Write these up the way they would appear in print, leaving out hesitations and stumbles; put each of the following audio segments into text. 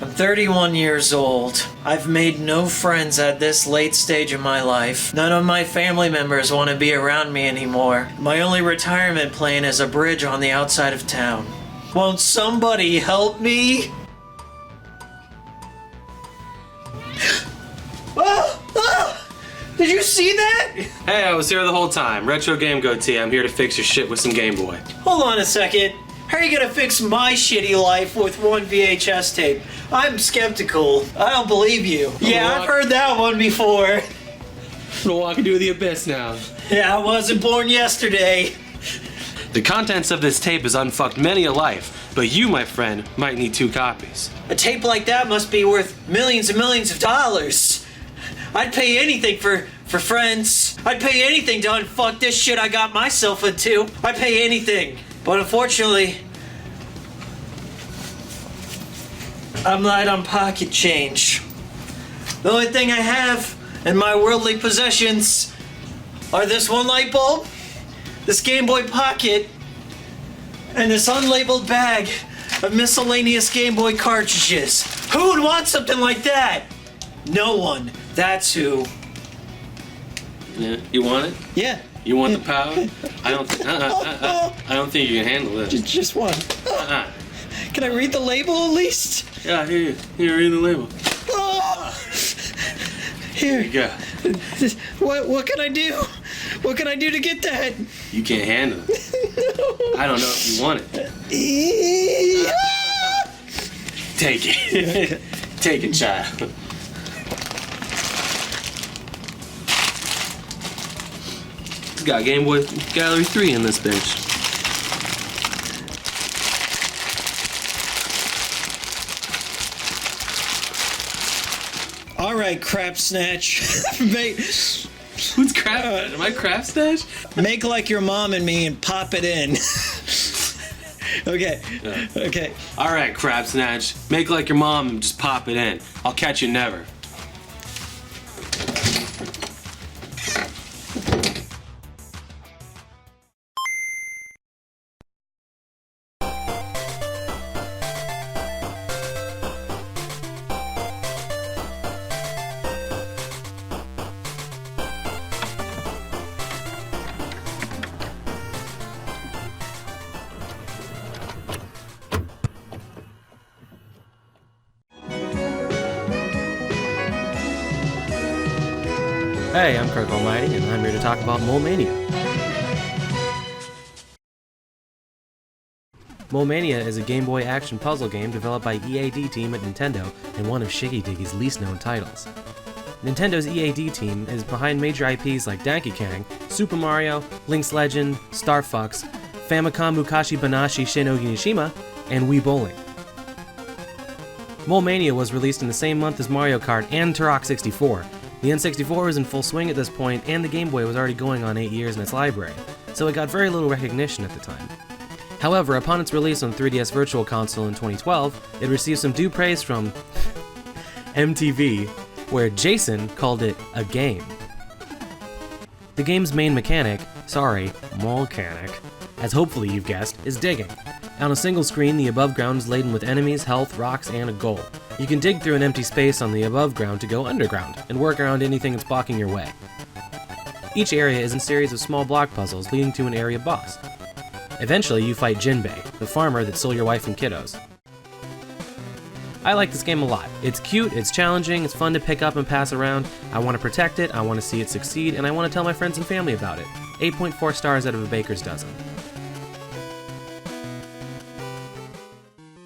I'm 31 years old. I've made no friends at this late stage of my life. None of my family members want to be around me anymore. My only retirement plan is a bridge on the outside of town. Won't somebody help me? Did you see that? Hey, I was here the whole time. Retro Game Goatee, I'm here to fix your shit with some Game Boy. Hold on a second. How are you gonna fix my shitty life with one VHS tape? I'm skeptical. I don't believe you. Yeah, I've heard that one before. I'm gonna walk into the abyss now. Yeah, I wasn't born yesterday. The contents of this tape has unfucked many a life, but you, my friend, might need 2 copies. A tape like that must be worth millions and millions of dollars. I'd pay anything for friends. I'd pay anything to unfuck this shit I got myself into. I'd pay anything. But unfortunately, I'm light on pocket change. The only thing I have in my worldly possessions are this one light bulb, this Game Boy Pocket, and this unlabeled bag of miscellaneous Game Boy cartridges. Who would want something like that? No one. That's who. Yeah, you want it? Yeah. You want the power? I don't think you can handle this. Just one. Can I read the label at least? Yeah, here, read the label. Here you go. What can I do? What can I do to get that? You can't handle it. No. I don't know if you want it. Take it. Take it, child. It's got Game Boy Gallery 3 in this bitch. Alright, Crap Snatch. Who's Crap? Am I Crap Snatch? Make like your mom and me and pop it in. Okay. Okay. Alright, Crap Snatch. Make like your mom and just pop it in. I'll catch you never. Hey, I'm Kirk Almighty, and I'm here to talk about Mania. Mania is a Game Boy action puzzle game developed by EAD team at Nintendo and one of Shiggy Diggy's least known titles. Nintendo's EAD team is behind major IPs like Donkey Kong, Super Mario, Link's Legend, Star Fox, Famicom Mukashi Banashi Shin Oginishima, and Wii Bowling. Mania was released in the same month as Mario Kart and Turok 64. The N64 was in full swing at this point, and the Game Boy was already going on 8 years in its library, so it got very little recognition at the time. However, upon its release on 3DS Virtual Console in 2012, it received some due praise from MTV, where Jason called it a game. The game's main mechanic, as hopefully you've guessed, is digging. On a single screen, the above ground is laden with enemies, health, rocks, and a goal. You can dig through an empty space on the above ground to go underground, and work around anything that's blocking your way. Each area is a series of small block puzzles leading to an area boss. Eventually, you fight Jinbei, the farmer that stole your wife and kiddos. I like this game a lot. It's cute, it's challenging, it's fun to pick up and pass around. I want to protect it, I want to see it succeed, and I want to tell my friends and family about it. 8.4 stars out of a baker's dozen.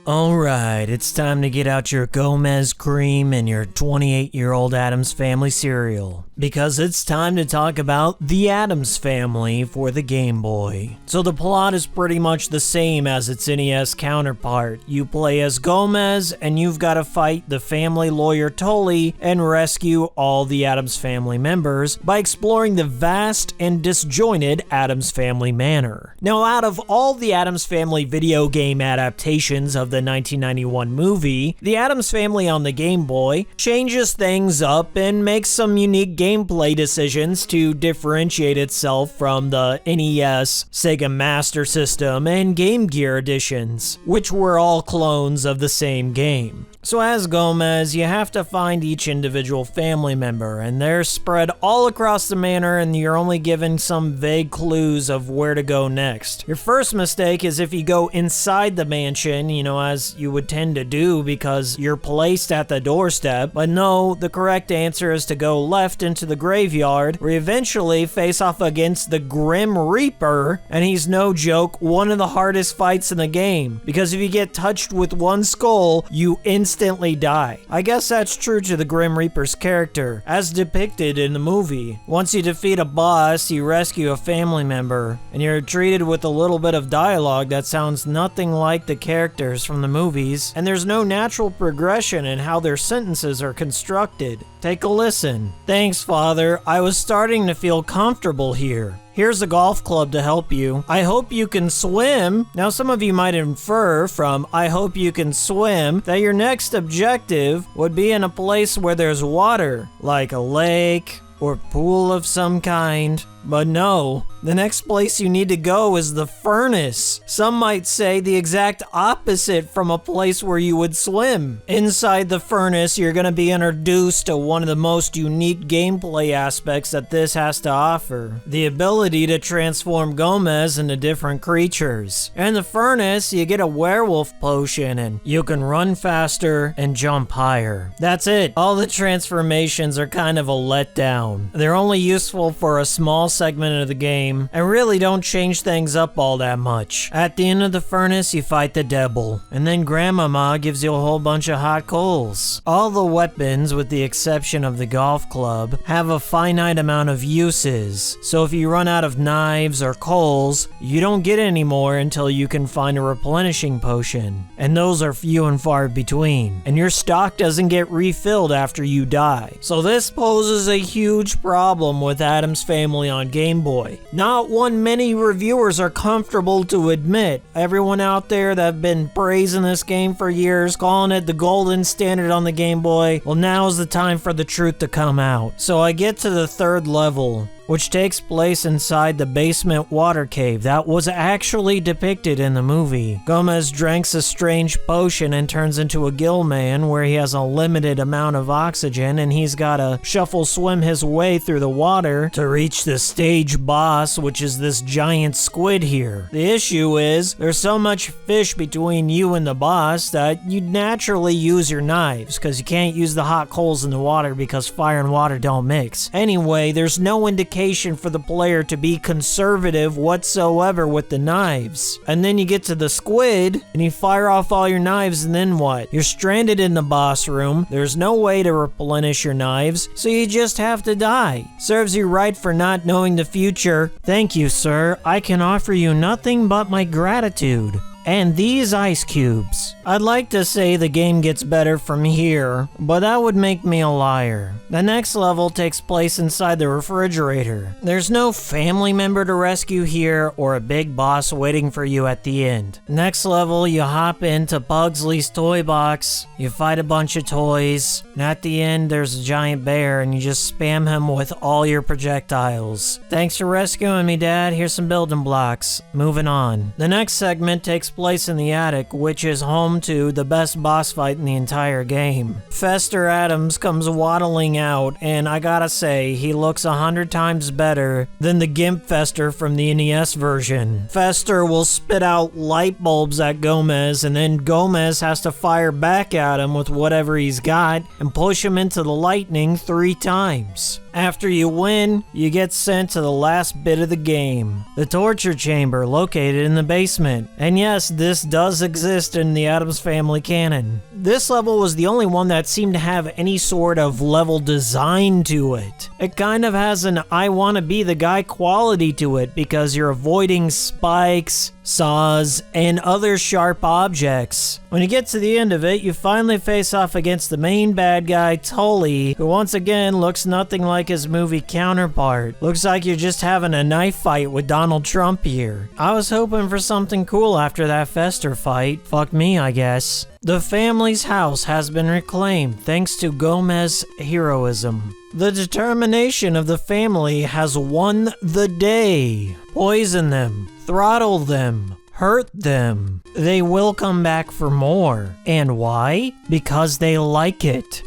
Alright, it's time to get out your Gomez cream and your 28-year-old Addams Family cereal. Because it's time to talk about the Addams Family for the Game Boy. So the plot is pretty much the same as its NES counterpart. You play as Gomez, and you've got to fight the family lawyer Tully and rescue all the Addams Family members by exploring the vast and disjointed Addams Family manor. Now, out of all the Addams Family video game adaptations of the 1991 movie, the Addams Family on the Game Boy changes things up and makes some unique game gameplay decisions to differentiate itself from the NES, Sega Master System, and Game Gear editions, which were all clones of the same game. So as Gomez, you have to find each individual family member, and they're spread all across the manor, and you're only given some vague clues of where to go next. Your first mistake is if you go inside the mansion, as you would tend to do because you're placed at the doorstep, but no, the correct answer is to go left into the graveyard, where you eventually face off against the Grim Reaper, and he's no joke, one of the hardest fights in the game, because if you get touched with one skull, you instantly die. I guess that's true to the Grim Reaper's character, as depicted in the movie. Once you defeat a boss, you rescue a family member, and you're treated with a little bit of dialogue that sounds nothing like the characters from the movies, and there's no natural progression in how their sentences are constructed. Take a listen. "Thanks, Father. I was starting to feel comfortable here. Here's a golf club to help you. I hope you can swim." Now, some of you might infer from "I hope you can swim" that your next objective would be in a place where there's water, like a lake or pool of some kind. But no, the next place you need to go is the furnace. Some might say the exact opposite from a place where you would swim. Inside the furnace, you're going to be introduced to one of the most unique gameplay aspects that this has to offer: the ability to transform Gomez into different creatures. In the furnace, you get a werewolf potion, and you can run faster and jump higher. That's it. All the transformations are kind of a letdown. They're only useful for a small segment of the game and really don't change things up all that much. At the end of the furnace, you fight the devil, and then Grandmama gives you a whole bunch of hot coals. All the weapons, with the exception of the golf club, have a finite amount of uses, so if you run out of knives or coals, you don't get any more until you can find a replenishing potion, and those are few and far between, and your stock doesn't get refilled after you die. So this poses a huge problem with Addams Family on Game Boy. Not one many reviewers are comfortable to admit. Everyone out there that have been praising this game for years, calling it the golden standard on the Game Boy, well, now's the time for the truth to come out. So I get to the third level, which takes place inside the basement water cave that was actually depicted in the movie. Gomez drinks a strange potion and turns into a gill man, where he has a limited amount of oxygen, and he's gotta shuffle swim his way through the water to reach the stage boss, which is this giant squid here. The issue is, there's so much fish between you and the boss that you'd naturally use your knives, because you can't use the hot coals in the water because fire and water don't mix. Anyway, there's no indication for the player to be conservative whatsoever with the knives. And then you get to the squid, and you fire off all your knives, and then what? You're stranded in the boss room, there's no way to replenish your knives, so you just have to die. Serves you right for not knowing the future. Thank you, sir. I can offer you nothing but my gratitude. And these ice cubes. I'd like to say the game gets better from here, but that would make me a liar. The next level takes place inside the refrigerator. There's no family member to rescue here or a big boss waiting for you at the end. Next level, you hop into Pugsley's toy box, you fight a bunch of toys, and at the end there's a giant bear and you just spam him with all your projectiles. Thanks for rescuing me, Dad. Here's some building blocks. Moving on. The next segment takes place in the attic, which is home to the best boss fight in the entire game. Fester Addams comes waddling out, and I gotta say, he looks 100 times better than the Gimp Fester from the NES version. Fester will spit out light bulbs at Gomez, and then Gomez has to fire back at him with whatever he's got and push him into the lightning 3 times. After you win, you get sent to the last bit of the game, the torture chamber located in the basement. And yes, this does exist in the Addams Family canon. This level was the only one that seemed to have any sort of level design to it. It kind of has an I wanna be the guy quality to it, because you're avoiding spikes, saws, and other sharp objects. When you get to the end of it, you finally face off against the main bad guy, Tully, who once again looks nothing like his movie counterpart. Looks like you're just having a knife fight with Donald Trump here. I was hoping for something cool after that Fester fight. Fuck me, I guess. The family's house has been reclaimed thanks to Gomez heroism. The determination of the family has won the day. Poison them, throttle them, hurt them. They will come back for more. And why? Because they like it.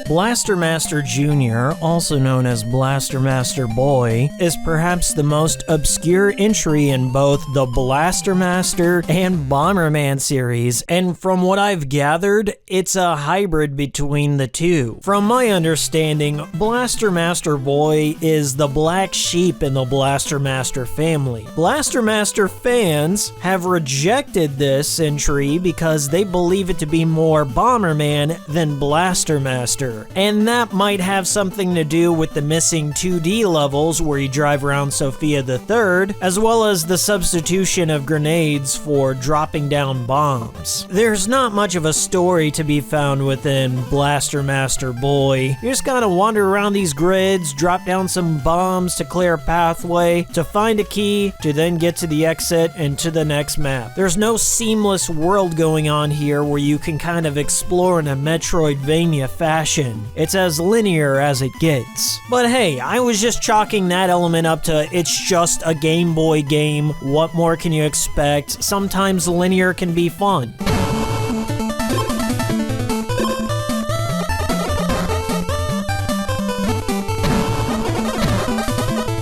Blaster Master Jr., also known as Blaster Master Boy, is perhaps the most obscure entry in both the Blaster Master and Bomberman series, and from what I've gathered, it's a hybrid between the two. From my understanding, Blaster Master Boy is the black sheep in the Blaster Master family. Blaster Master fans have rejected this entry because they believe it to be more Bomberman than Blaster Master. And that might have something to do with the missing 2D levels where you drive around Sophia the Third, as well as the substitution of grenades for dropping down bombs. There's not much of a story to be found within Blaster Master Boy. You just gotta wander around these grids, drop down some bombs to clear a pathway, to find a key, to then get to the exit and to the next map. There's no seamless world going on here where you can kind of explore in a Metroidvania fashion. It's as linear as it gets. But hey, I was just chalking that element up to it's just a Game Boy game. What more can you expect? Sometimes linear can be fun.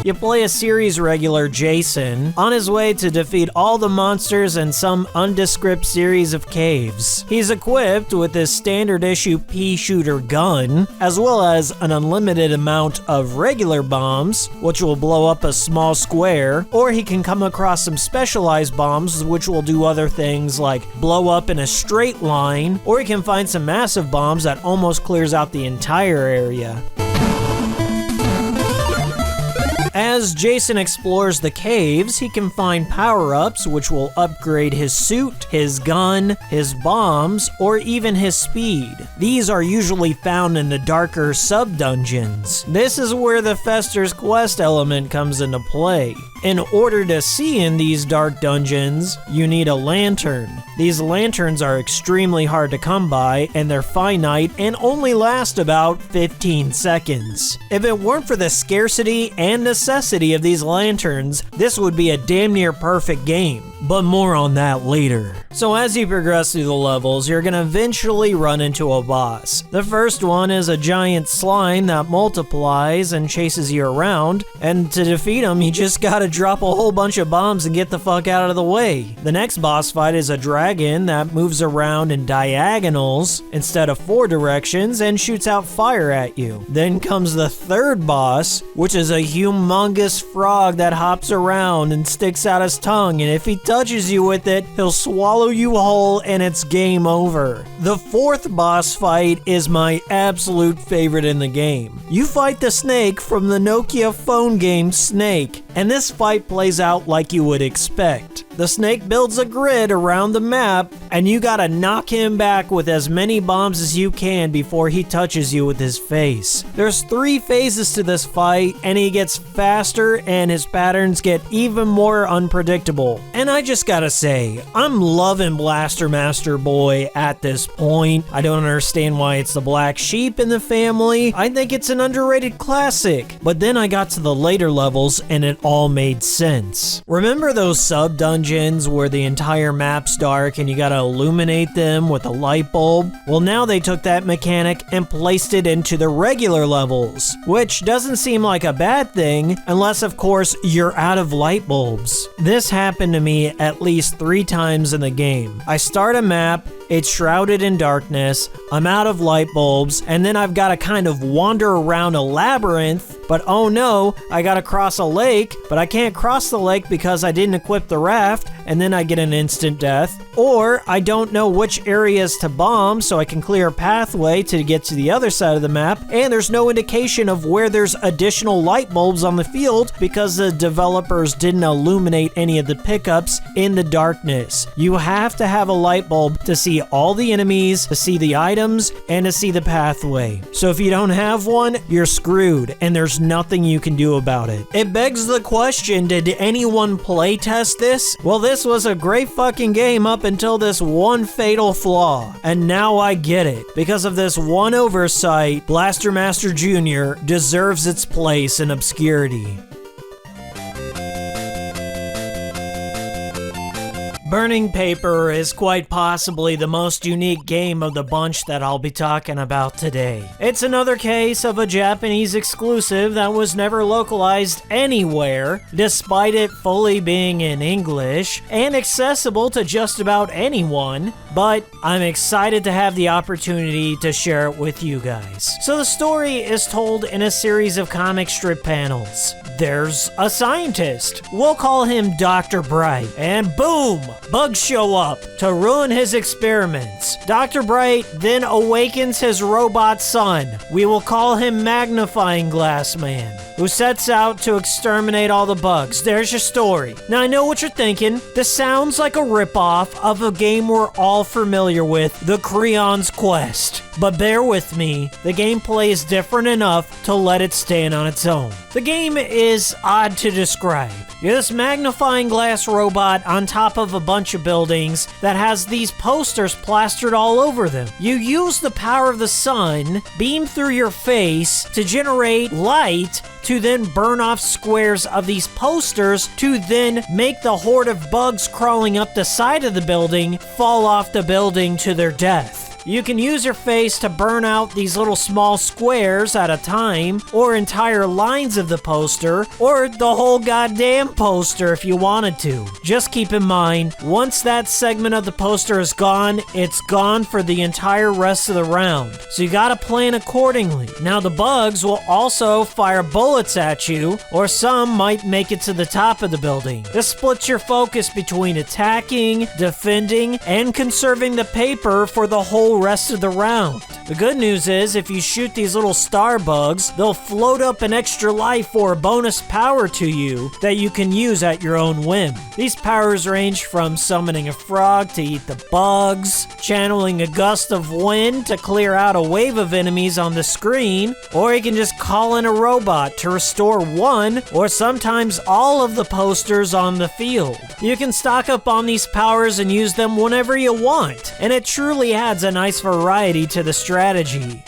You play a series regular, Jason, on his way to defeat all the monsters in some undescript series of caves. He's equipped with his standard issue pea-shooter gun, as well as an unlimited amount of regular bombs, which will blow up a small square, or he can come across some specialized bombs which will do other things like blow up in a straight line, or he can find some massive bombs that almost clears out the entire area. As Jason explores the caves, he can find power-ups which will upgrade his suit, his gun, his bombs, or even his speed. These are usually found in the darker sub-dungeons. This is where the Fester's Quest element comes into play. In order to see in these dark dungeons, you need a lantern. These lanterns are extremely hard to come by, and they're finite and only last about 15 seconds. If it weren't for the scarcity and necessity of these lanterns, this would be a damn near perfect game. But more on that later. So as you progress through the levels, you're gonna eventually run into a boss. The first one is a giant slime that multiplies and chases you around, and to defeat him, you just gotta drop a whole bunch of bombs and get the fuck out of the way. The next boss fight is a dragon that moves around in diagonals instead of 4 directions and shoots out fire at you. Then comes the third boss, which is a humongous frog that hops around and sticks out his tongue, and if he touches you with it, he'll swallow you whole and it's game over. The fourth boss fight is my absolute favorite in the game. You fight the snake from the Nokia phone game Snake, and this fight plays out like you would expect. The snake builds a grid around the map, and you gotta knock him back with as many bombs as you can before he touches you with his face. There's 3 phases to this fight, and he gets faster and his patterns get even more unpredictable. And I just gotta say, I'm loving Blaster Master Boy at this point. I don't understand why it's the black sheep in the family. I think it's an underrated classic. But then I got to the later levels and it all made sense. Remember those sub-dungeons where the entire map's dark and you gotta illuminate them with a light bulb? Well, now they took that mechanic and placed it into the regular levels, which doesn't seem like a bad thing unless, of course, you're out of light bulbs. This happened to me at least 3 times in the game. I start a map, it's shrouded in darkness, I'm out of light bulbs, and then I've got to kind of wander around a labyrinth, but oh no, I gotta cross a lake, but I can't cross the lake because I didn't equip the raft, and then I get an instant death. Or I don't know which areas to bomb so I can clear a pathway to get to the other side of the map, and there's no indication of where there's additional light bulbs on the field because the developers didn't illuminate any of the pickups in the darkness. You have to have a light bulb to see all the enemies, to see the items, and to see the pathway. So if you don't have one, you're screwed, and there's nothing you can do about it. It begs the question, did anyone playtest this? Well, this was a great fucking game up up until this one fatal flaw, and now I get it. Because of this one oversight, Blaster Master Jr. deserves its place in obscurity. Burning Paper is quite possibly the most unique game of the bunch that I'll be talking about today. It's another case of a Japanese exclusive that was never localized anywhere, despite it fully being in English and accessible to just about anyone, but I'm excited to have the opportunity to share it with you guys. So the story is told in a series of comic strip panels. There's a scientist. We'll call him Dr. Bright. And boom! Bugs show up to ruin his experiments. Dr. Bright then awakens his robot son. We will call him Magnifying Glass Man, who sets out to exterminate all the bugs. There's your story. Now I know what you're thinking. This sounds like a ripoff of a game we're all familiar with, The Creon's Quest. But bear with me, the gameplay is different enough to let it stand on its own. The game is odd to describe. You're this magnifying glass robot on top of a bunch of buildings that has these posters plastered all over them. You use the power of the sun, beam through your face to generate light to then burn off squares of these posters to then make the horde of bugs crawling up the side of the building fall off the building to their death. You can use your face to burn out these little small squares at a time, or entire lines of the poster, or the whole goddamn poster if you wanted to. Just keep in mind, once that segment of the poster is gone, it's gone for the entire rest of the round. So you gotta plan accordingly. Now the bugs will also fire bullets at you, or some might make it to the top of the building. This splits your focus between attacking, defending, and conserving the paper for the whole rest of the round. The good news is, if you shoot these little star bugs, they'll float up an extra life or a bonus power to you that you can use at your own whim. These powers range from summoning a frog to eat the bugs, channeling a gust of wind to clear out a wave of enemies on the screen, or you can just call in a robot to restore one or sometimes all of the posters on the field. You can stock up on these powers and use them whenever you want, and it truly adds a nice variety to the strategy.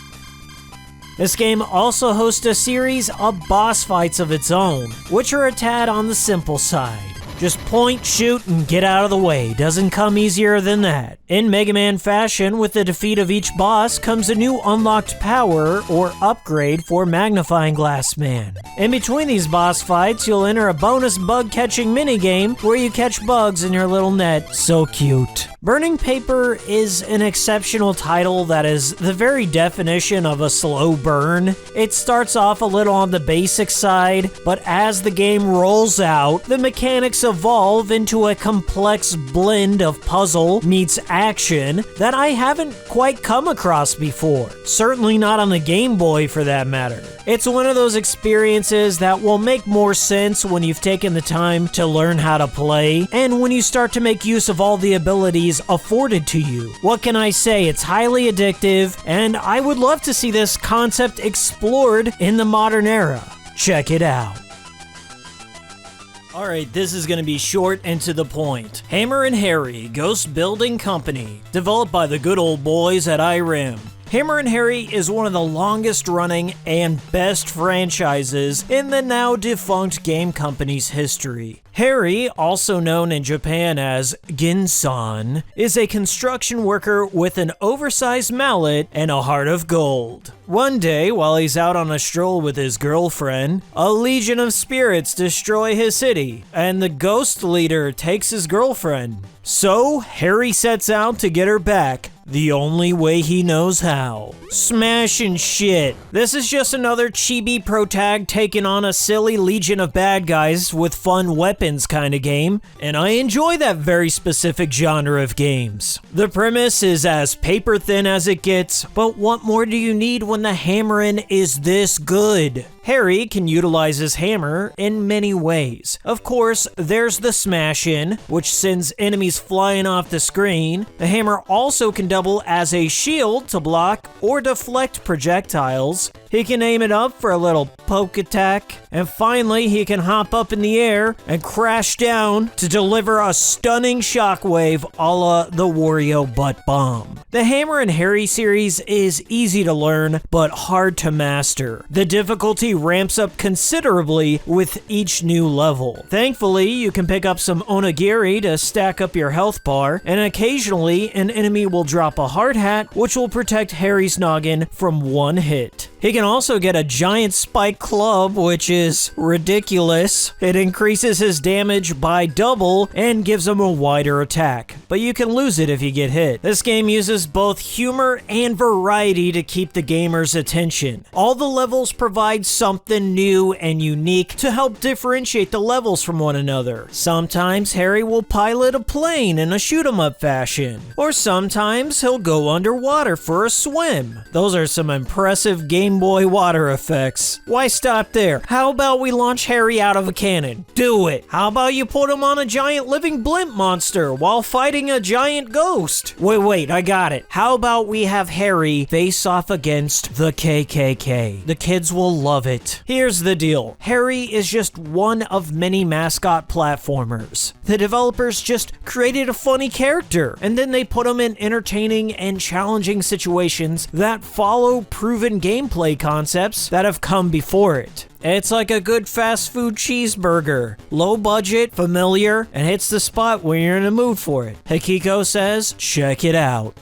This game also hosts a series of boss fights of its own, which are a tad on the simple side. Just point, shoot, and get out of the way. Doesn't come easier than that. In Mega Man fashion, with the defeat of each boss comes a new unlocked power or upgrade for Magnifying Glass Man. In between these boss fights, you'll enter a bonus bug catching minigame where you catch bugs in your little net. So cute. Burning Paper is an exceptional title that is the very definition of a slow burn. It starts off a little on the basic side, but as the game rolls out, the mechanics evolve into a complex blend of puzzle meets action that I haven't quite come across before. Certainly not on the Game Boy for that matter. It's one of those experiences that will make more sense when you've taken the time to learn how to play, and when you start to make use of all the abilities afforded to you. What can I say? It's highly addictive, and I would love to see this concept explored in the modern era. Check it out. Alright, this is going to be short and to the point. Hammerin Harry Ghost Building Company, developed by the good old boys at IRIM. Hammerin Harry is one of the longest running and best franchises in the now defunct game company's history. Harry, also known in Japan as Ginsan, is a construction worker with an oversized mallet and a heart of gold. One day, while he's out on a stroll with his girlfriend, a legion of spirits destroy his city, and the ghost leader takes his girlfriend. So, Harry sets out to get her back, the only way he knows how. Smashing shit. This is just another chibi protag taking on a silly legion of bad guys with fun weapons kind of game, and I enjoy that very specific genre of games. The premise is as paper thin as it gets, but what more do you need when the Hammerin is this good? Harry can utilize his hammer in many ways. Of course, there's the smash-in, which sends enemies flying off the screen. The hammer also can double as a shield to block or deflect projectiles. He can aim it up for a little poke attack. And finally, he can hop up in the air and crash down to deliver a stunning shockwave a la the Wario Butt Bomb. The Hammerin Harry series is easy to learn, but hard to master. The difficulty ramps up considerably with each new level. Thankfully, you can pick up some onigiri to stack up your health bar, and occasionally an enemy will drop a hard hat, which will protect Harry's noggin from one hit. He can also get a giant spike club, which is ridiculous. It increases his damage by double and gives him a wider attack, but you can lose it if you get hit. This game uses both humor and variety to keep the gamer's attention. All the levels provide something new and unique to help differentiate the levels from one another. Sometimes Harry will pilot a plane in a shoot-'em-up fashion, or sometimes he'll go underwater for a swim. Those are some impressive Game Boy water effects. Why stop there? How about we launch Harry out of a cannon? Do it! How about you put him on a giant living blimp monster while fighting a giant ghost? Wait, I got it. How about we have Harry face off against the KKK? The kids will love it. Here's the deal. Harry is just one of many mascot platformers. The developers just created a funny character, and then they put him in entertaining and challenging situations that follow proven gameplay concepts that have come before it. It's like a good fast food cheeseburger. Low budget, familiar, and hits the spot when you're in the mood for it. Hikiko says, check it out.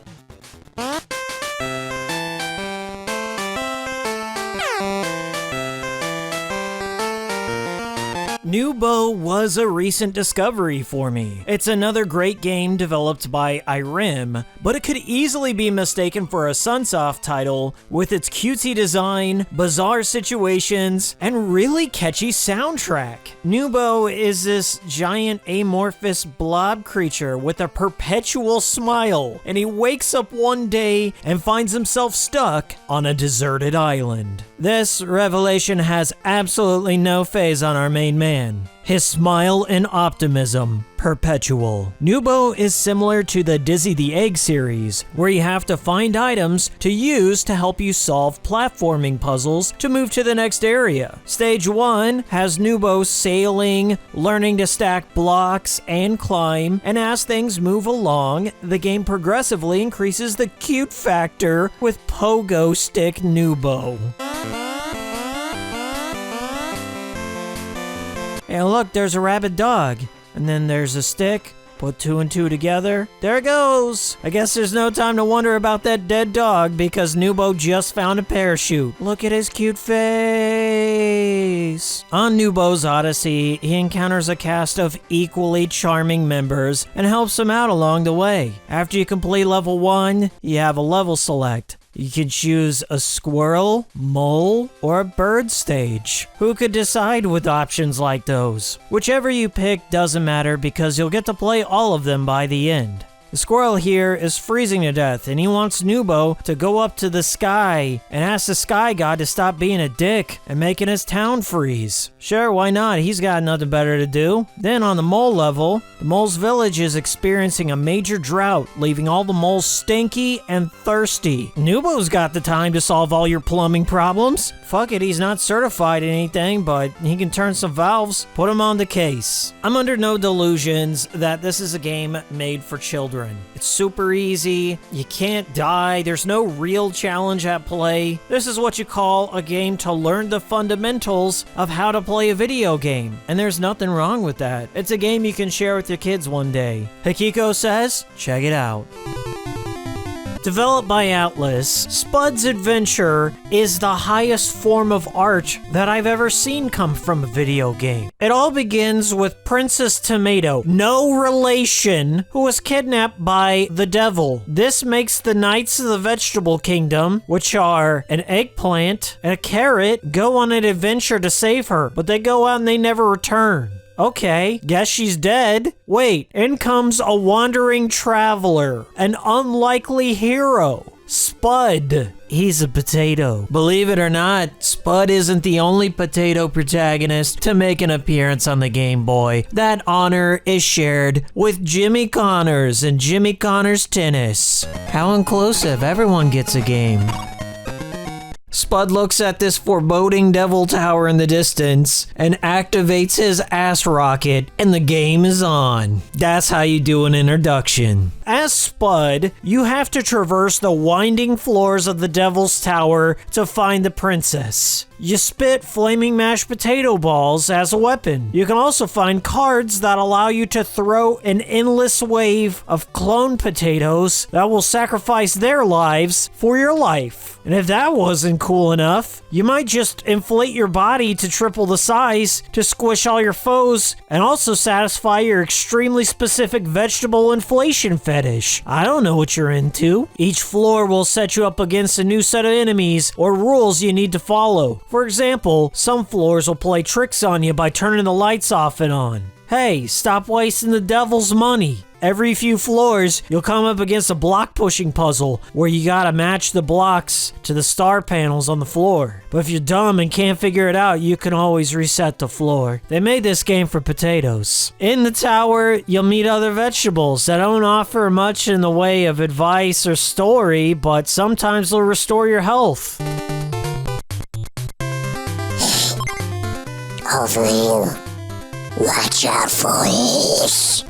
NooBow was a recent discovery for me. It's another great game developed by Irem, but it could easily be mistaken for a Sunsoft title with its cutesy design, bizarre situations, and really catchy soundtrack. NooBow is this giant amorphous blob creature with a perpetual smile, and he wakes up one day and finds himself stuck on a deserted island. This revelation has absolutely no phase on our main man. His smile and optimism, perpetual. NooBow is similar to the Dizzy the Egg series, where you have to find items to use to help you solve platforming puzzles to move to the next area. Stage 1 has NooBow sailing, learning to stack blocks and climb, and as things move along, the game progressively increases the cute factor with Pogo Stick NooBow. Hey, look, there's a rabid dog. And then there's a stick. Put two and two together. There it goes. I guess there's no time to wonder about that dead dog because NooBow just found a parachute. Look at his cute face. On NooBow's Odyssey, he encounters a cast of equally charming members and helps them out along the way. After you complete level 1, you have a level select. You can choose a squirrel, mole, or a bird stage. Who could decide with options like those? Whichever you pick doesn't matter because you'll get to play all of them by the end. The squirrel here is freezing to death and he wants NooBow to go up to the sky and ask the sky god to stop being a dick and making his town freeze. Sure, why not? He's got nothing better to do. Then on the mole level, the mole's village is experiencing a major drought, leaving all the moles stinky and thirsty. NooBow's got the time to solve all your plumbing problems. Fuck it, he's not certified in anything, but he can turn some valves. Put him on the case. I'm under no delusions that this is a game made for children. It's super easy, you can't die, there's no real challenge at play. This is what you call a game to learn the fundamentals of how to play a video game, and there's nothing wrong with that. It's a game you can share with your kids one day. Hikiko says, check it out. Developed by Atlas, Spud's Adventure is the highest form of art that I've ever seen come from a video game. It all begins with Princess Tomato, no relation, who was kidnapped by the devil. This makes the Knights of the Vegetable Kingdom, which are an eggplant and a carrot, go on an adventure to save her, but they go out and they never return. Okay, guess she's dead. Wait, in comes a wandering traveler, an unlikely hero. Spud. He's a potato. Believe it or not, Spud isn't the only potato protagonist to make an appearance on the Game Boy. That honor is shared with Jimmy Connors and Jimmy Connors Tennis. How inclusive, everyone gets a game. Spud looks at this foreboding devil tower in the distance and activates his ass rocket, and the game is on. That's how you do an introduction. As Spud, you have to traverse the winding floors of the devil's tower to find the princess. You spit flaming mashed potato balls as a weapon. You can also find cards that allow you to throw an endless wave of clone potatoes that will sacrifice their lives for your life. And if that wasn't cool enough, you might just inflate your body to triple the size to squish all your foes and also satisfy your extremely specific vegetable inflation fetish. I don't know what you're into. Each floor will set you up against a new set of enemies or rules you need to follow. For example, some floors will play tricks on you by turning the lights off and on. Hey, stop wasting the devil's money. Every few floors, you'll come up against a block pushing puzzle where you gotta match the blocks to the star panels on the floor. But if you're dumb and can't figure it out, you can always reset the floor. They made this game for potatoes. In the tower, you'll meet other vegetables that don't offer much in the way of advice or story, but sometimes they'll restore your health. Over here. Watch out for this.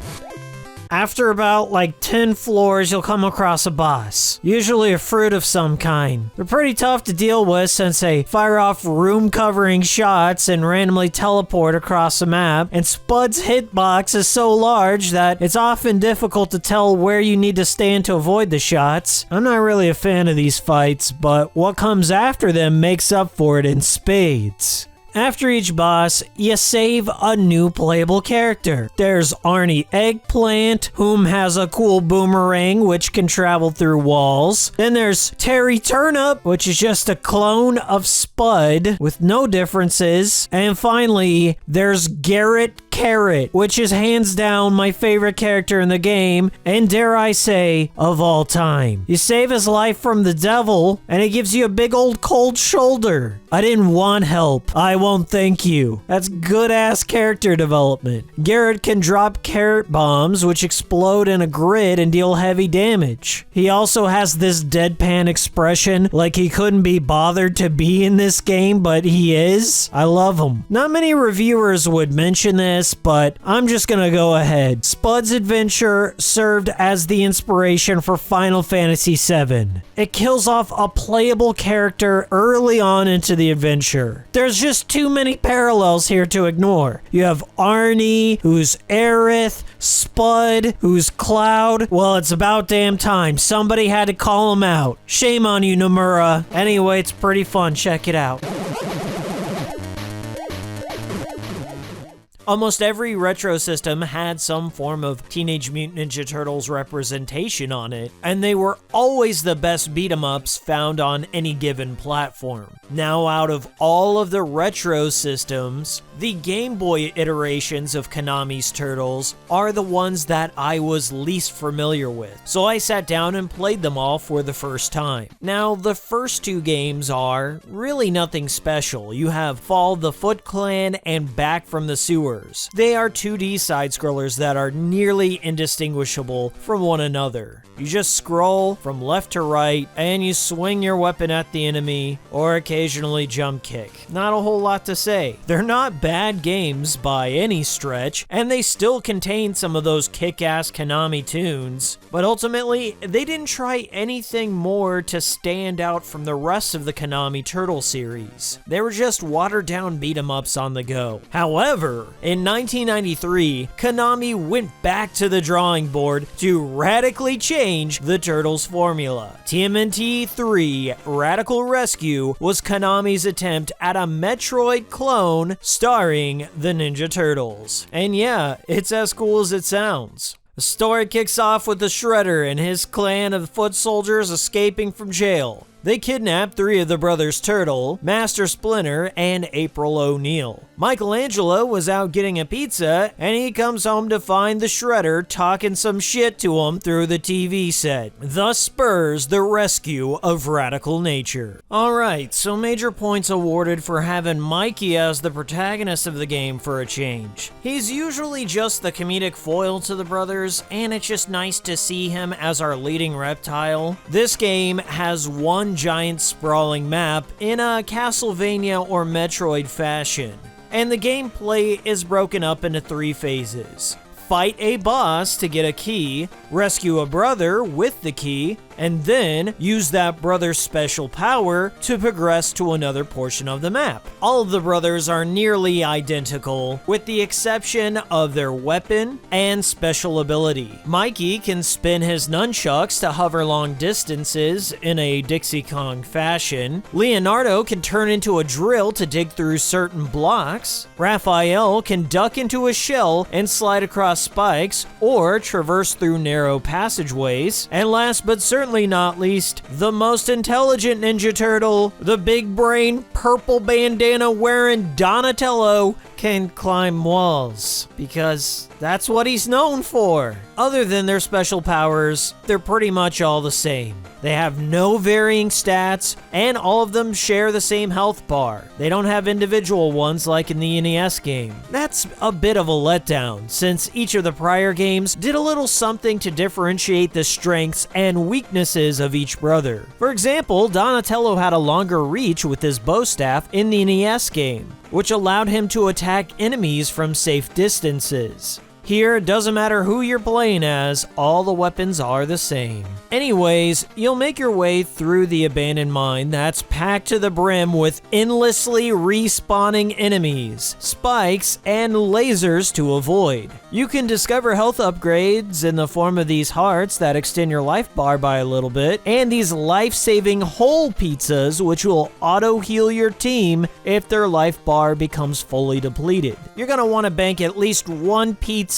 After about 10 floors, you'll come across a boss, usually a fruit of some kind. They're pretty tough to deal with since they fire off room-covering shots and randomly teleport across the map, and Spud's hitbox is so large that it's often difficult to tell where you need to stand to avoid the shots. I'm not really a fan of these fights, but what comes after them makes up for it in spades. After each boss, you save a new playable character. There's Arnie Eggplant, whom has a cool boomerang which can travel through walls. Then there's Terry Turnip, which is just a clone of Spud with no differences. And finally, there's Garrett Carrot, which is hands down my favorite character in the game, and dare I say, of all time. You save his life from the devil, and it gives you a big old cold shoulder. I didn't want help. I won't thank you. That's good-ass character development. Garrett can drop carrot bombs, which explode in a grid and deal heavy damage. He also has this deadpan expression, like he couldn't be bothered to be in this game, but he is. I love him. Not many reviewers would mention this, but I'm just gonna go ahead. Spud's adventure served as the inspiration for Final Fantasy VII. It kills off a playable character early on into the adventure. There's just too many parallels here to ignore. You have Arnie, who's Aerith, Spud, who's Cloud. Well, it's about damn time. Somebody had to call him out. Shame on you, Nomura. Anyway, it's pretty fun. Check it out. Almost every retro system had some form of Teenage Mutant Ninja Turtles representation on it, and they were always the best beat-em-ups found on any given platform. Now, out of all of the retro systems, the Game Boy iterations of Konami's Turtles are the ones that I was least familiar with, so I sat down and played them all for the first time. Now, the first two games are really nothing special. You have Fall of the Foot Clan and Back from the Sewer. They are 2D side-scrollers that are nearly indistinguishable from one another. You just scroll from left to right, and you swing your weapon at the enemy, or occasionally jump kick. Not a whole lot to say. They're not bad games by any stretch, and they still contain some of those kick-ass Konami tunes, but ultimately, they didn't try anything more to stand out from the rest of the Konami Turtle series. They were just watered-down beat-em-ups on the go. However, in 1993, Konami went back to the drawing board to radically change the Turtles formula. TMNT 3 Radical Rescue was Konami's attempt at a Metroid clone starring the Ninja Turtles. And yeah, it's as cool as it sounds. The story kicks off with the Shredder and his clan of foot soldiers escaping from jail. They kidnap 3 of the brothers Turtle, Master Splinter, and April O'Neil. Michelangelo was out getting a pizza, and he comes home to find the Shredder talking some shit to him through the TV set. Thus spurs the rescue of Radical Nature. Alright, so major points awarded for having Mikey as the protagonist of the game for a change. He's usually just the comedic foil to the brothers, and it's just nice to see him as our leading reptile. This game has one giant sprawling map in a Castlevania or Metroid fashion, and the gameplay is broken up into 3 phases. Fight a boss to get a key, rescue a brother with the key, and then use that brother's special power to progress to another portion of the map. All of the brothers are nearly identical, with the exception of their weapon and special ability. Mikey can spin his nunchucks to hover long distances in a Dixie Kong fashion. Leonardo can turn into a drill to dig through certain blocks. Raphael can duck into a shell and slide across spikes or traverse through narrow passageways. And last but certainly not least, the most intelligent Ninja Turtle, the big brain, purple bandana wearing Donatello, can climb walls, because that's what he's known for. Other than their special powers, they're pretty much all the same. They have no varying stats, and all of them share the same health bar. They don't have individual ones like in the NES game. That's a bit of a letdown, since each of the prior games did a little something to differentiate the strengths and weaknesses of each brother. For example, Donatello had a longer reach with his bow staff in the NES game, which allowed him to attack enemies from safe distances. Here, it doesn't matter who you're playing as, all the weapons are the same. Anyways, you'll make your way through the abandoned mine that's packed to the brim with endlessly respawning enemies, spikes, and lasers to avoid. You can discover health upgrades in the form of these hearts that extend your life bar by a little bit, and these life-saving whole pizzas which will auto-heal your team if their life bar becomes fully depleted. You're gonna want to bank at least 1 pizza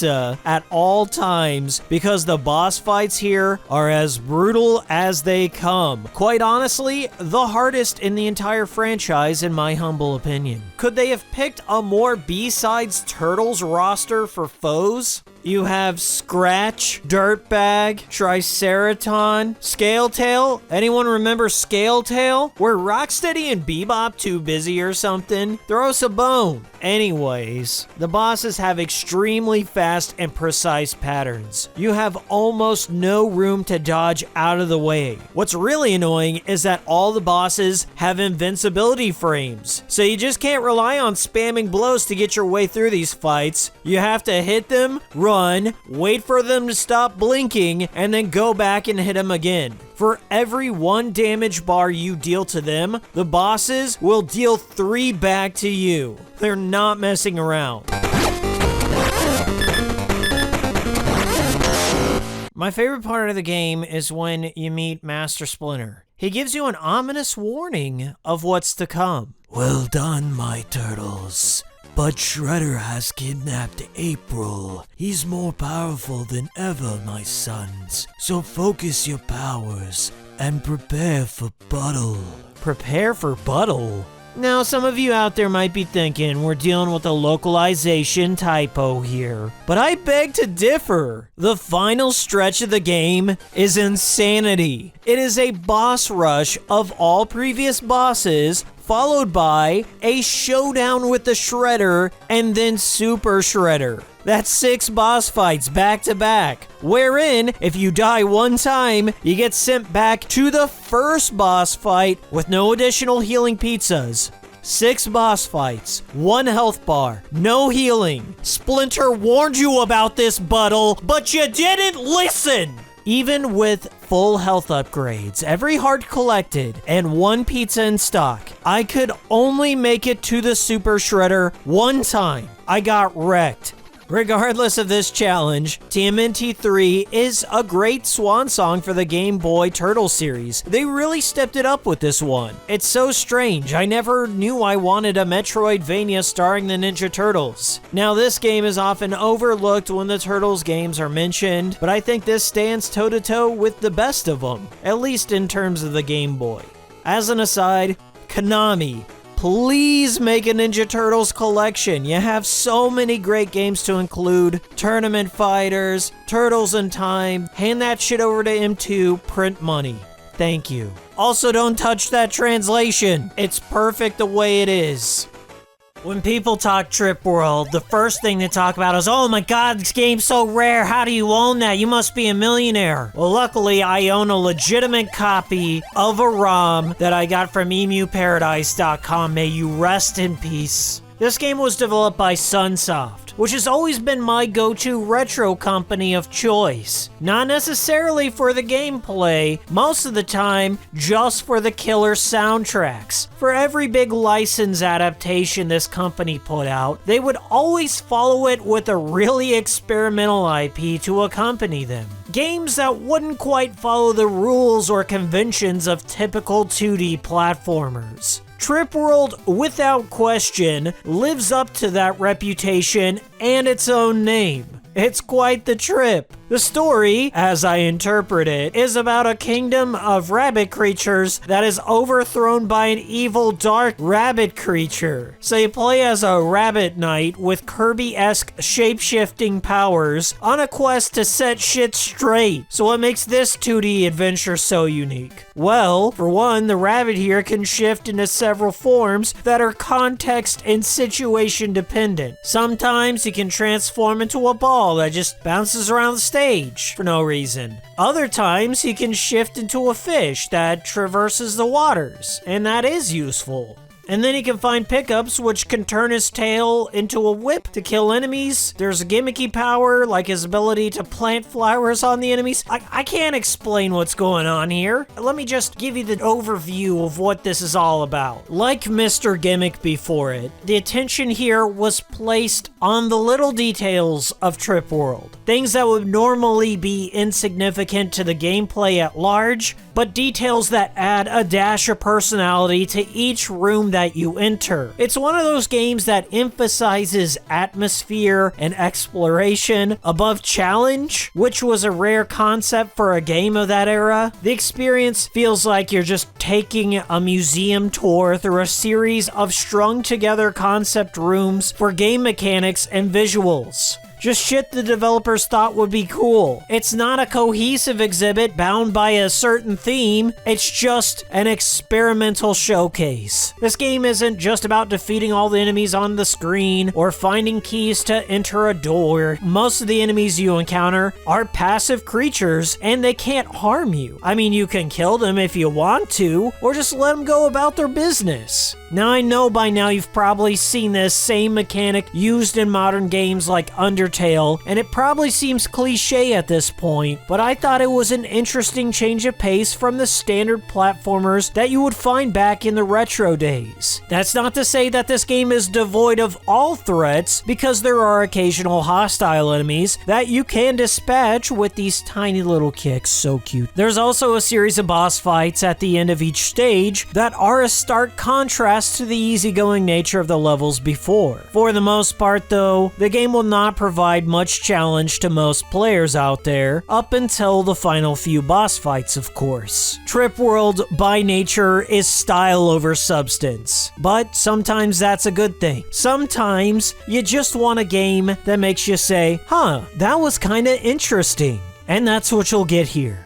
at all times, because the boss fights here are as brutal as they come. Quite honestly, the hardest in the entire franchise in my humble opinion. Could they have picked a more B-sides Turtles roster for foes? You have Scratch, Dirtbag, Triceraton, Scaletail. Anyone remember Scaletail? Were Rocksteady and Bebop too busy or something? Throw us a bone. Anyways, the bosses have extremely fast and precise patterns. You have almost no room to dodge out of the way. What's really annoying is that all the bosses have invincibility frames, so you just can't rely on spamming blows to get your way through these fights. You have to hit them, run, wait for them to stop blinking, and then go back and hit them again. For every 1 damage bar you deal to them, the bosses will deal 3 back to you. They're not messing around. My favorite part of the game is when you meet Master Splinter. He gives you an ominous warning of what's to come. Well done, my turtles. But Shredder has kidnapped April. He's more powerful than ever, my sons. So focus your powers and prepare for battle. Prepare for battle? Now, some of you out there might be thinking we're dealing with a localization typo here, but I beg to differ. The final stretch of the game is insanity. It is a boss rush of all previous bosses, followed by a showdown with the Shredder and then Super Shredder. That's 6 boss fights back to back, wherein if you die 1 time, you get sent back to the first boss fight with no additional healing pizzas. 6 boss fights, 1 health bar, no healing. Splinter warned you about this, Buttle, but you didn't listen! Even with full health upgrades, every heart collected, and 1 pizza in stock, I could only make it to the Super Shredder 1 time. I got wrecked. Regardless of this challenge, TMNT 3 is a great swan song for the Game Boy Turtle series. They really stepped it up with this one. It's so strange, I never knew I wanted a Metroidvania starring the Ninja Turtles. Now, this game is often overlooked when the Turtles games are mentioned, but I think this stands toe-to-toe with the best of them, at least in terms of the Game Boy. As an aside, Konami, please make a Ninja Turtles collection. You have so many great games to include. Tournament Fighters, Turtles in Time. Hand that shit over to M2, print money. Thank you. Also, don't touch that translation. It's perfect the way it is. When people talk Trip World, the first thing they talk about is, oh my god, this game's so rare, how do you own that? You must be a millionaire. Well, luckily, I own a legitimate copy of a ROM that I got from emuparadise.com. May you rest in peace. This game was developed by Sunsoft, which has always been my go-to retro company of choice. Not necessarily for the gameplay, most of the time just for the killer soundtracks. For every big license adaptation this company put out, they would always follow it with a really experimental IP to accompany them. Games that wouldn't quite follow the rules or conventions of typical 2D platformers. Trip World, without question, lives up to that reputation and its own name. It's quite the trip. The story, as I interpret it, is about a kingdom of rabbit creatures that is overthrown by an evil dark rabbit creature. So you play as a rabbit knight with Kirby-esque shape-shifting powers on a quest to set shit straight. So what makes this 2D adventure so unique? Well, for one, the rabbit here can shift into several forms that are context and situation dependent. Sometimes he can transform into a ball that just bounces around the stage for no reason. Other times he can shift into a fish that traverses the waters, and that is useful. And then he can find pickups which can turn his tail into a whip to kill enemies. There's a gimmicky power like his ability to plant flowers on the enemies. I can't explain what's going on here. Let me just give you the overview of what this is all about. Like Mr. Gimmick before it, the attention here was placed on the little details of Trip World. Things that would normally be insignificant to the gameplay at large, but details that add a dash of personality to each room that you enter. It's one of those games that emphasizes atmosphere and exploration above challenge, which was a rare concept for a game of that era. The experience feels like you're just taking a museum tour through a series of strung together concept rooms for game mechanics and visuals. Just shit the developers thought would be cool. It's not a cohesive exhibit bound by a certain theme, it's just an experimental showcase. This game isn't just about defeating all the enemies on the screen or finding keys to enter a door. Most of the enemies you encounter are passive creatures and they can't harm you. I mean, you can kill them if you want to, or just let them go about their business. Now I know by now you've probably seen this same mechanic used in modern games like Undertale, and it probably seems cliche at this point, but I thought it was an interesting change of pace from the standard platformers that you would find back in the retro days. That's not to say that this game is devoid of all threats, because there are occasional hostile enemies that you can dispatch with these tiny little kicks, so cute. There's also a series of boss fights at the end of each stage that are a stark contrast to the easygoing nature of the levels before. For the most part though, the game will not provide much challenge to most players out there, up until the final few boss fights of course. Trip World by nature is style over substance, but sometimes that's a good thing. Sometimes you just want a game that makes you say, huh, that was kinda interesting. And that's what you'll get here.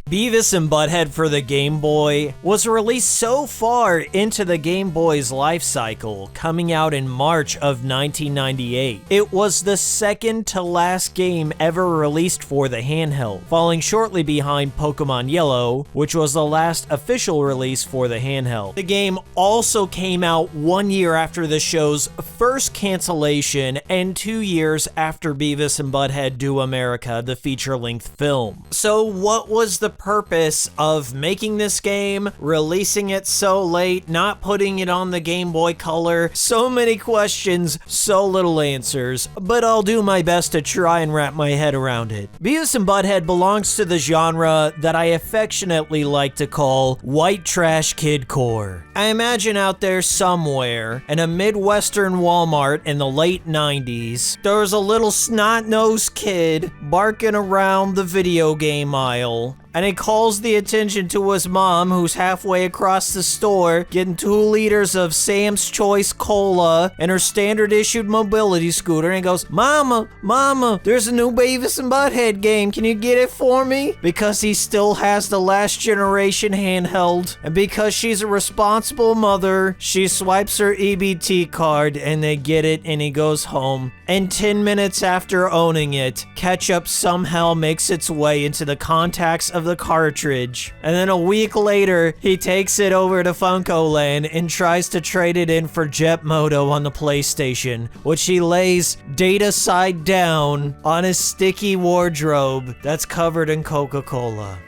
Beavis and Butthead for the Game Boy was released so far into the Game Boy's life cycle, coming out in March of 1998. It was the second to last game ever released for the handheld, falling shortly behind Pokemon Yellow, which was the last official release for the handheld. The game also came out 1 year after the show's first cancellation and 2 years after Beavis and Butthead Do America, the feature-length film. So what was the purpose of making this game, releasing it so late, not putting it on the Game Boy Color? So many questions, so little answers, but I'll do my best to try and wrap my head around it. Beavis and Butthead belongs to the genre that I affectionately like to call white trash kidcore. I imagine out there somewhere, in a Midwestern Walmart in the late 90s, there was a little snot-nosed kid barking around the video game aisle, and he calls the attention to his mom, who's halfway across the store getting 2 liters of Sam's Choice Cola and her standard issued mobility scooter, and he goes, Mama, there's a new Beavis and Butthead game, can you get it for me? Because he still has the last generation handheld, and because she's a responsible mother, she swipes her EBT card and they get it, and he goes home. And 10 minutes after owning it, ketchup somehow makes its way into the contacts of the cartridge. And then a week later, he takes it over to FuncoLand and tries to trade it in for Jet Moto on the PlayStation, which he lays data side down on his sticky wardrobe that's covered in Coca-Cola.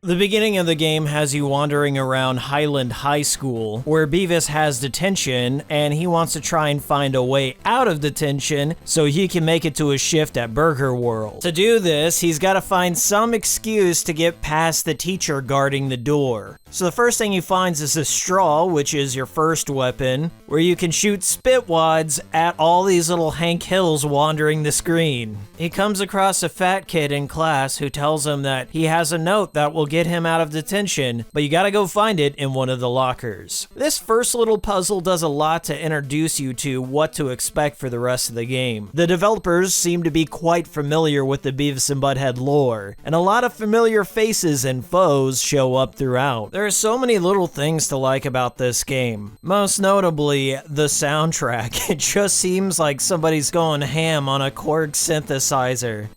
The beginning of the game has you wandering around Highland High School, where Beavis has detention, and he wants to try and find a way out of detention so he can make it to his shift at Burger World. To do this, he's got to find some excuse to get past the teacher guarding the door. So the first thing he finds is a straw, which is your first weapon, where you can shoot spitwads at all these little Hank Hills wandering the screen. He comes across a fat kid in class who tells him that he has a note that will get him out of detention, but you gotta go find it in one of the lockers. This first little puzzle does a lot to introduce you to what to expect for the rest of the game. The developers seem to be quite familiar with the Beavis and Butthead lore, and a lot of familiar faces and foes show up throughout. There are so many little things to like about this game. Most notably, the soundtrack. It just seems like somebody's going ham on a Korg synthesizer.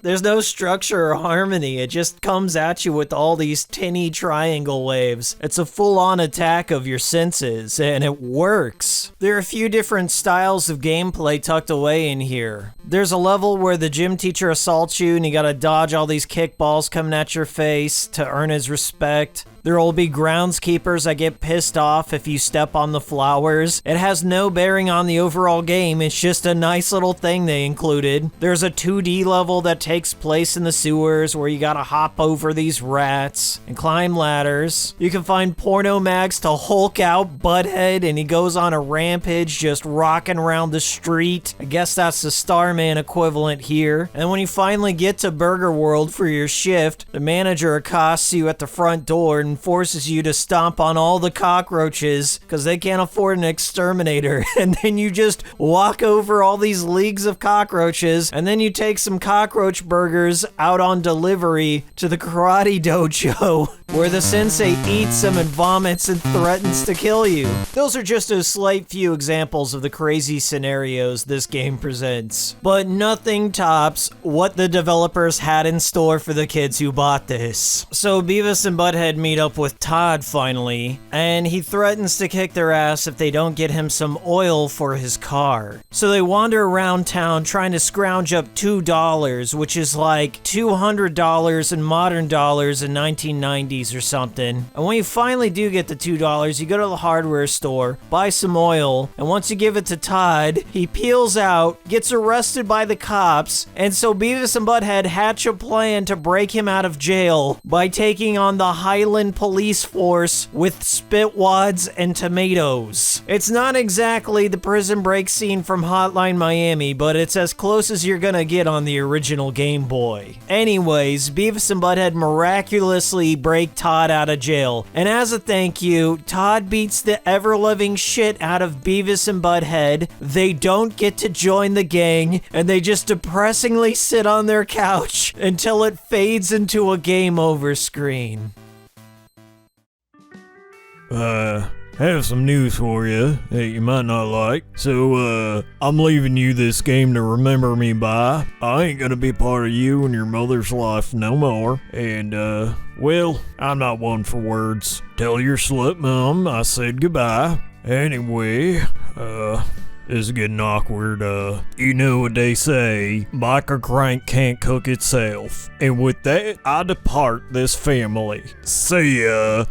There's no structure or harmony, it just comes at you with all these tinny triangle waves. It's a full-on attack of your senses, and it works. There are a few different styles of gameplay tucked away in here. There's a level where the gym teacher assaults you and you gotta dodge all these kickballs coming at your face to earn his respect. There will be groundskeepers that get pissed off if you step on the flowers. It has no bearing on the overall game, it's just a nice little thing they included. There's a 2D level that takes place in the sewers where you gotta hop over these rats and climb ladders. You can find porno mags to Hulk out Butthead and he goes on a rampage just rocking around the street. I guess that's the Starman equivalent here. And when you finally get to Burger World for your shift, the manager accosts you at the front door and forces you to stomp on all the cockroaches because they can't afford an exterminator. And then you just walk over all these leagues of cockroaches, and then you take some cockroach burgers out on delivery to the karate dojo where the sensei eats them and vomits and threatens to kill you. Those are just a slight few examples of the crazy scenarios this game presents, but nothing tops what the developers had in store for the kids who bought this. So Beavis and Butthead meet up with Todd finally, and he threatens to kick their ass if they don't get him some oil for his car. So they wander around town trying to scrounge up $2, which is like $200 in modern dollars in 1990s or something. And when you finally do get the $2, you go to the hardware store, buy some oil, and once you give it to Todd, he peels out, gets arrested by the cops, and so Beavis and Butthead hatch a plan to break him out of jail by taking on the Highland police force with spitwads and tomatoes. It's not exactly the prison break scene from Hotline Miami, but it's as close as you're gonna get on the original Game Boy. Anyways, Beavis and Butthead miraculously break Todd out of jail, and as a thank you, Todd beats the ever-loving shit out of Beavis and Butthead. They don't get to join the gang, and they just depressingly sit on their couch until it fades into a game over screen. Have some news for you that you might not like. So, I'm leaving you this game to remember me by. I ain't gonna be part of you and your mother's life no more. And, well, I'm not one for words. Tell your slut mom I said goodbye. Anyway, This is getting awkward. You know what they say, Biker Crank can't cook itself. And with that, I depart this family. See ya.